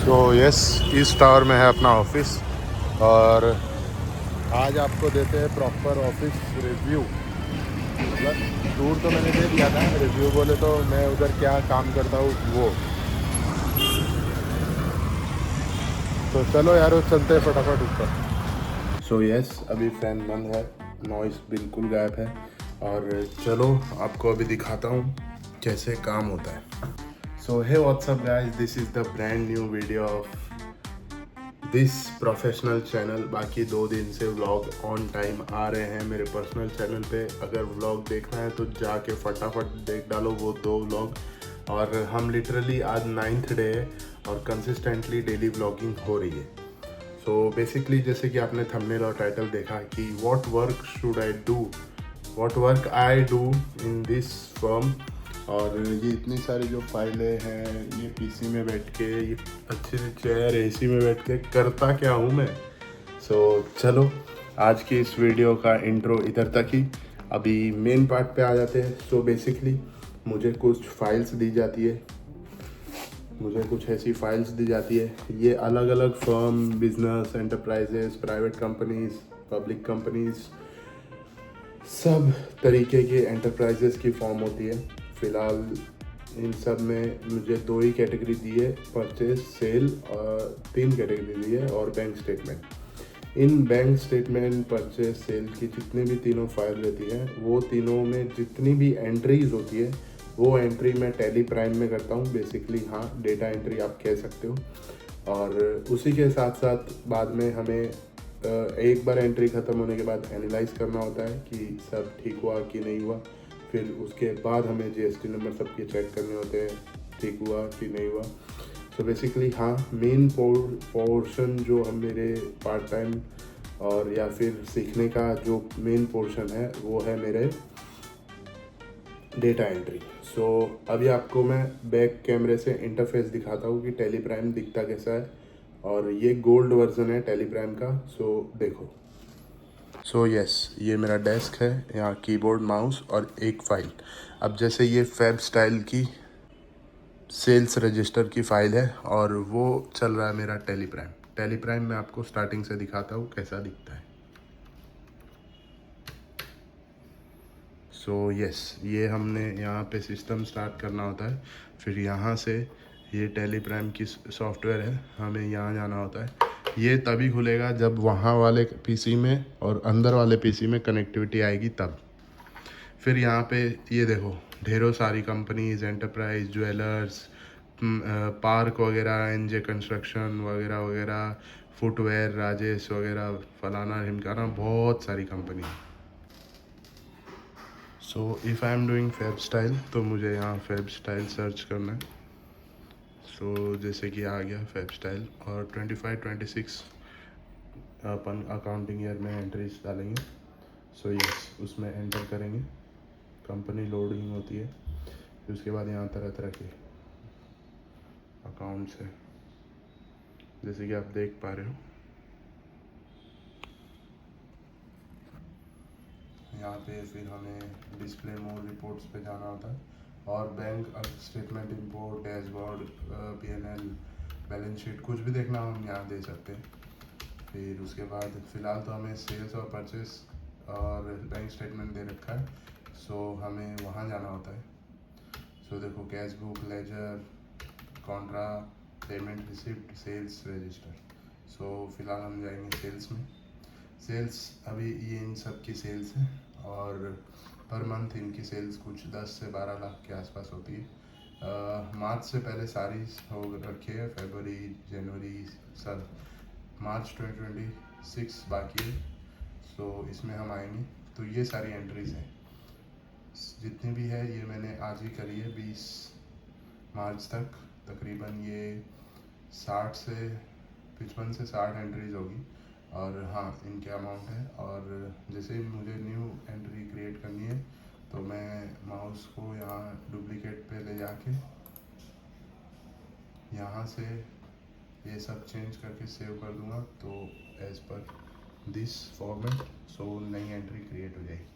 तो yes, east tower में है अपना ऑफिस और आज आपको देते हैं प्रॉपर ऑफिस रिव्यू। मतलब टूर तो मैंने दे दिया था, रिव्यू बोले तो मैं उधर क्या काम करता हूँ वो। तो चलो यार, वो चलते हैं फटाफट ऊपर। सो यस, अभी फैन बंद है, नॉइस बिल्कुल गायब है और चलो आपको अभी दिखाता हूँ कैसे काम होता है। So hey WhatsApp guys, this is the brand new video of this professional channel. बाकी 2 दिन से व्लॉग ऑन टाइम आ रहे हैं मेरे पर्सनल चैनल पे। अगर व्लॉग देखना है तो जाके फटाफट देख डालो वो 2 व्लॉग। और हम लिटरली आज 9th डे है और कंसिस्टेंटली डेली व्लॉगिंग हो रही है। सो बेसिकली जैसे कि आपने थंबनेल और टाइटल देखा कि what work should I do, what work I do in this firm. और ये इतनी सारी जो फाइलें हैं, ये पीसी में बैठ के, ये अच्छी सी चेयर एसी में बैठ के करता क्या हूँ मैं। सो चलो आज की इस वीडियो का इंट्रो इधर तक ही। अभी मेन पार्ट पे आ जाते हैं। सो बेसिकली मुझे कुछ फाइल्स दी जाती है, मुझे कुछ ऐसी फाइल्स दी जाती है। ये अलग अलग firm, business, enterprises, private companies, public companies, सब तरीके के एंटरप्राइजेस की फॉर्म होती है। फ़िलहाल इन सब में मुझे 2 ही कैटेगरी दी है, परचेज, सेल, और 3 कैटेगरी दी है और बैंक स्टेटमेंट। इन बैंक स्टेटमेंट, परचेज, सेल की जितने भी तीनों फाइल रहती हैं, वो तीनों में जितनी भी एंट्रीज होती है वो एंट्री मैं टैली प्राइम में करता हूँ। बेसिकली हाँ, डेटा एंट्री आप कह सकते हो। और उसी के साथ साथ बाद में हमें एक बार एंट्री ख़त्म होने के बाद एनालाइज करना होता है कि सब ठीक हुआ कि नहीं हुआ। फिर उसके बाद हमें जीएसटी नंबर सबके चेक करने होते हैं, ठीक हुआ कि नहीं हुआ। सो बेसिकली हाँ, मेन पोर्शन जो हम मेरे पार्ट टाइम और या फिर सीखने का जो मेन पोर्शन है वो है मेरे डेटा एंट्री। सो अभी आपको मैं बैक कैमरे से इंटरफेस दिखाता हूँ कि टेली प्राइम दिखता कैसा है। और ये गोल्ड वर्जन है टेली प्राइम का। सो देखो। सो यस, ये मेरा डेस्क है, यहाँ कीबोर्ड, माउस और एक फ़ाइल। अब जैसे ये फैब स्टाइल की सेल्स रजिस्टर की फ़ाइल है और वो चल रहा है मेरा टेली प्राइम। टेली प्राइम मैं आपको स्टार्टिंग से दिखाता हूँ कैसा दिखता है। सो यस, ये हमने यहाँ पे सिस्टम स्टार्ट करना होता है। फिर यहाँ से ये टेली प्राइम की सॉफ्टवेयर है, हमें यहाँ जाना होता है। ये तभी खुलेगा जब वहाँ वाले पीसी में और अंदर वाले पीसी में कनेक्टिविटी आएगी तब। फिर यहाँ पे ये देखो, ढेरों सारी कंपनीज, एंटरप्राइज, ज्वेलर्स, पार्क वगैरह, एनजे कंस्ट्रक्शन वगैरह वगैरह, फुटवेयर, राजेश वगैरह, फलाना ढिमकाना, बहुत सारी company. So if I am doing fab style तो मुझे यहाँ फैब स्टाइल सर्च करना है। सो जैसे कि आ गया फैब स्टाइल और 25-26 अपन अकाउंटिंग ईयर में एंट्रीज डालेंगे। सो यस, उसमें एंटर करेंगे। कंपनी लोडिंग होती है। फिर उसके बाद यहाँ तरह तरह के अकाउंट्स है जैसे कि आप देख पा रहे हो। यहाँ पे फिर हमें डिस्प्ले मोर रिपोर्ट्स पे जाना होता है और bank statement, import, dashboard, PNL, balance sheet, कुछ भी देखना हम यहाँ दे सकते हैं। फिर उसके बाद फ़िलहाल तो हमें सेल्स और परचेस और बैंक स्टेटमेंट दे रखा है। सो हमें वहाँ जाना होता है। सो देखो, cash book, ledger, contra, payment receipt, sales register. So फिलहाल हम जाएंगे सेल्स में। सेल्स अभी ये इन सब की सेल्स है और पर मंथ इनकी सेल्स कुछ 10 से 12 लाख के आसपास होती है। मार्च से पहले सारी हो रखी है, फरवरी, जनवरी, सब। मार्च 2026 बाकी है। सो इसमें हम आएंगे। तो ये सारी एंट्रीज़ हैं जितनी भी है, ये मैंने आज ही करी है 20 मार्च तक। तकरीबन ये 60 से 55 से 60 एंट्रीज होगी। और हाँ, इनके अमाउंट है। और जैसे ही मुझे न्यू एंट्री क्रिएट करनी है तो मैं माउस को यहाँ डुप्लीकेट पे ले जाके यहाँ से ये सब चेंज करके सेव कर दूँगा तो as per this format so नई एंट्री क्रिएट हो जाएगी।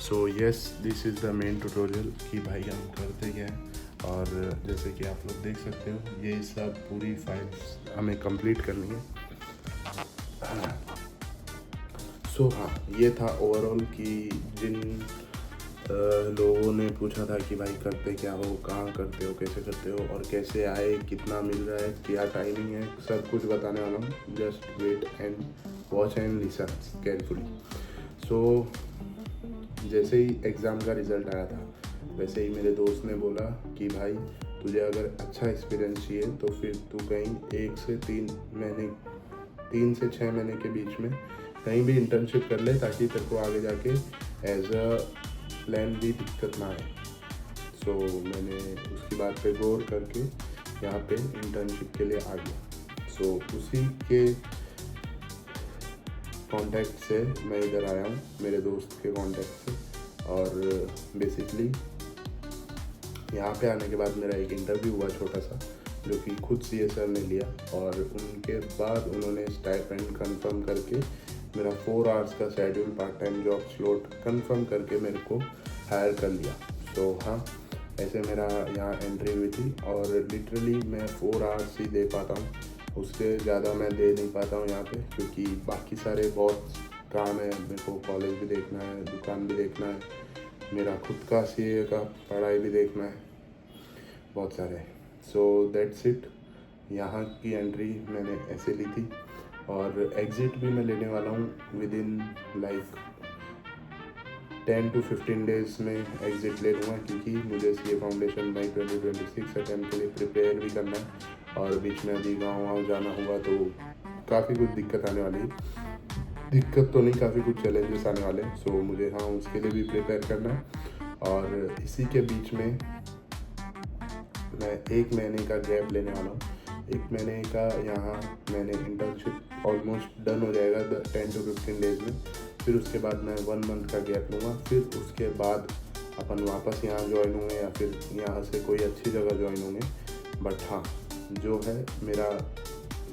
So yes, this is the main tutorial कि भाई हम करते क्या हैं। और जैसे कि आप लोग देख सकते हो, ये सब पूरी फाइल्स हमें कंप्लीट करनी है। सो हाँ, ये था ओवरऑल कि जिन लोगों ने पूछा था कि भाई करते क्या हो, कहाँ करते हो, कैसे करते हो और कैसे आए, कितना मिल रहा है, क्या टाइमिंग है, सब कुछ बताने वाला हूँ। Just wait and watch and listen carefully. So जैसे ही एग्ज़ाम का रिज़ल्ट आया था, वैसे ही मेरे दोस्त ने बोला कि भाई तुझे अगर अच्छा एक्सपीरियंस चाहिए तो फिर तू कहीं 1 से 3 महीने, 3 से 6 महीने के बीच में कहीं भी इंटर्नशिप कर ले, ताकि तेरे को आगे जाके एज अ प्लान भी दिक्कत ना आए। सो मैंने उसकी बात पे गौर करके यहाँ पे इंटर्नशिप के लिए आ गया। सो उसी के कांटेक्ट से मैं इधर आया हूँ, मेरे दोस्त के कांटेक्ट से। और बेसिकली यहाँ पे आने के बाद मेरा एक इंटरव्यू हुआ छोटा सा, जो कि खुद सी सर ने लिया। और उनके बाद उन्होंने स्टाइपेंड कंफर्म करके मेरा 4 आवर्स का schedule part time job slot confirm करके मेरे को हायर कर लिया। तो हाँ, ऐसे मेरा यहाँ एंट्री हुई थी। और लिटरली मैं 4 आवर्स ही दे पाता हूँ, उससे ज़्यादा मैं दे नहीं पाता हूँ यहाँ पे, क्योंकि बाकी सारे बहुत काम है। मेरे को कॉलेज भी देखना है, दुकान भी देखना है, मेरा खुद का सीए का पढ़ाई भी देखना है, बहुत सारे। So that's it. यहाँ की एंट्री मैंने ऐसे ली थी और एग्ज़िट भी मैं लेने वाला हूँ with in like 10 to 15 days में एग्ज़िट ले लूँगा, क्योंकि मुझे सीए फाउंडेशन मई 2026 अटेम्प्ट के लिए प्रिपेयर भी करना है। और बीच में अभी गाँव जाना हुआ तो काफ़ी कुछ दिक्कत आने वाली है। दिक्कत तो नहीं, काफ़ी कुछ चैलेंजेस आने वाले हैं। सो मुझे हाँ उसके लिए भी प्रिपेयर करना है। और इसी के बीच में मैं 1 महीने का गैप लेने वाला हूँ। 1 महीने का यहाँ मैंने इंटर्नशिप ऑलमोस्ट डन हो जाएगा 10 to 15 डेज़ में। फिर उसके बाद मैं 1 मंथ का गैप लूँगा। फिर उसके बाद अपन वापस यहाँ ज्वाइन होंगे या फिर यहाँ से कोई अच्छी जगह ज्वाइन होंगे। बट हाँ, जो है मेरा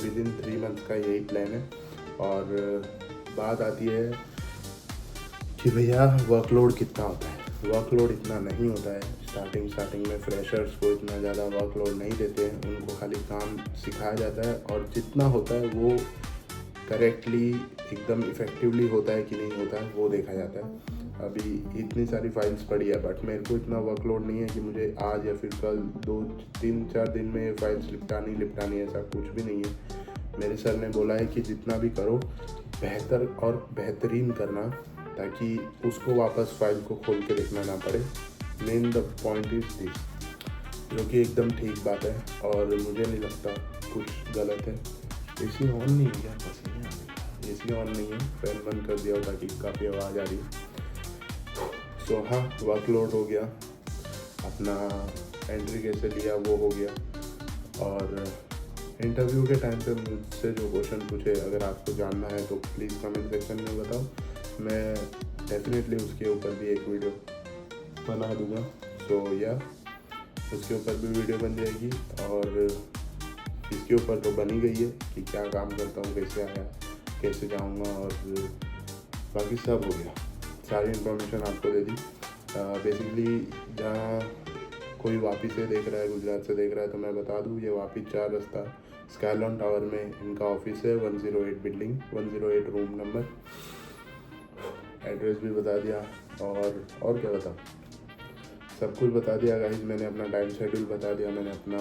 विद इन 3 मंथ का यही प्लान है। और बात आती है कि भैया वर्कलोड कितना होता है। वर्कलोड इतना नहीं होता है। स्टार्टिंग में फ्रेशर्स को इतना ज़्यादा वर्कलोड नहीं देते हैं, उनको खाली काम सिखाया जाता है। और जितना होता है वो करेक्टली एकदम इफ़ेक्टिवली होता है कि नहीं होता है वो देखा जाता है। अभी इतनी सारी फाइल्स पड़ी है, बट मेरे को इतना वर्कलोड नहीं है कि मुझे आज या फिर कल 2-3-4 दिन में ये फाइल्स निपटानी ऐसा कुछ भी नहीं है। मेरे सर ने बोला है कि जितना भी करो बेहतर और बेहतरीन करना, ताकि उसको वापस फाइल को खोल के देखना ना पड़े। Main the point is this, जो कि एकदम ठीक बात है और मुझे नहीं लगता कुछ गलत है। एसी ऑन नहीं है क्या? पसीने आने का। एसी ऑन नहीं है, फैन बंद कर दिया ताकि काफ़ी आवाज़ आ रही है। सो हाँ, वर्कलोड हो गया, अपना एंट्री कैसे लिया वो हो गया। और इंटरव्यू के टाइम पे मुझसे जो क्वेश्चन पूछे, अगर आपको जानना है तो प्लीज़ कमेंट सेक्शन में बताओ। मैं डेफिनेटली उसके ऊपर भी एक वीडियो बना दूँगा। सो या उसके ऊपर भी वीडियो बन जाएगी। और इसके ऊपर तो बन ही गई है कि क्या काम करता हूँ, कैसे आया, कैसे जाऊँगा, और बाकी सब हो गया। सारी इन्फॉर्मेशन आपको दे दी। बेसिकली जहाँ कोई वापी से देख रहा है, गुजरात से देख रहा है, तो मैं बता दूँ, ये वापी 4 रास्ता स्काईलॉन टावर में इनका ऑफिस है। 108 बिल्डिंग, 108 रूम नंबर। एड्रेस भी बता दिया और क्या बताऊँ, सब कुछ बता दिया गाइस। मैंने अपना टाइम शेड्यूल बता दिया, मैंने अपना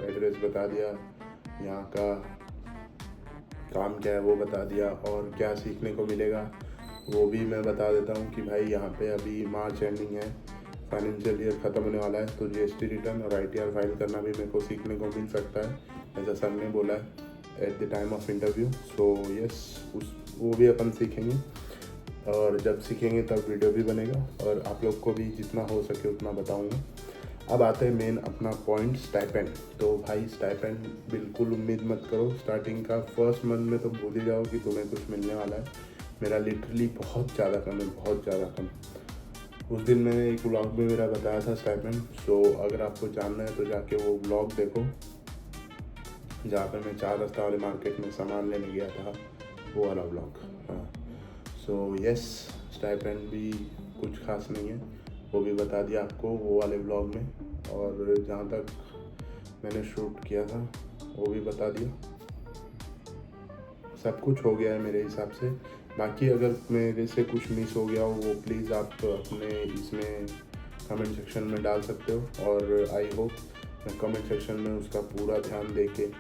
एड्रेस बता दिया, यहाँ का काम क्या है वो बता दिया, और क्या सीखने को मिलेगा वो भी मैं बता देता हूँ। कि भाई यहाँ पे अभी मार्च एंडिंग है, फाइनेंशियल ईयर ख़त्म होने वाला है, तो जीएसटी रिटर्न और आईटीआर फाइल करना भी मेरे को सीखने को मिल सकता है, ऐसा सर ने बोला है at the time of interview. So yes, वो भी अपन सीखेंगे। और जब सीखेंगे तब वीडियो भी बनेगा और आप लोग को भी जितना हो सके उतना बताऊँगा। अब आते हैं मेन अपना पॉइंट, स्टाइपेंड। तो भाई स्टाइपेंड बिल्कुल उम्मीद मत करो स्टार्टिंग का, फर्स्ट मंथ में तो भूल ही जाओ कि तुम्हें कुछ मिलने वाला है। मेरा लिटरली बहुत ज़्यादा कम है, बहुत ज़्यादा कम। उस दिन मैंने एक व्लॉग में मेरा बताया था स्टाइपेंड। सो अगर आपको जानना है तो जाके वो व्लॉग देखो, जहाँ पे मैं 4 रास्ता वाले मार्केट में सामान लेने गया था, वो वाला व्लॉग। हाँ, सो यस, स्टाइपेंड भी कुछ खास नहीं है, वो भी बता दिया आपको वो वाले व्लॉग में। और जहाँ तक मैंने शूट किया था वो भी बता दिया। सब कुछ हो गया है मेरे हिसाब से। बाकी अगर मेरे से कुछ मिस हो गया हो वो प्लीज़ आप अपने इसमें कमेंट सेक्शन में डाल सकते हो, और आई होप मैं कमेंट सेक्शन में उसका पूरा ध्यान दे के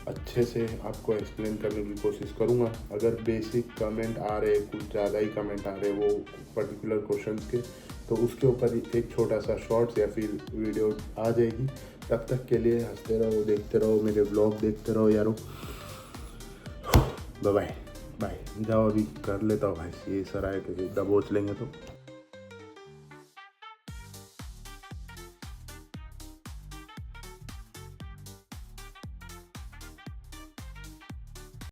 अच्छे से आपको एक्सप्लेन करने की कोशिश करूँगा। अगर बेसिक कमेंट आ रहे, कुछ ज़्यादा ही कमेंट आ रहे वो पर्टिकुलर क्वेश्चंस के, तो उसके ऊपर एक छोटा सा शॉर्ट्स या फिर वीडियो आ जाएगी। तब तक के लिए हंसते रहो, देखते रहो, मेरे व्लॉग देखते रहो यारो। Bye bye. जाओ अभी कर लेता हूँ भाई, ये सराय के दबोच लेंगे तो।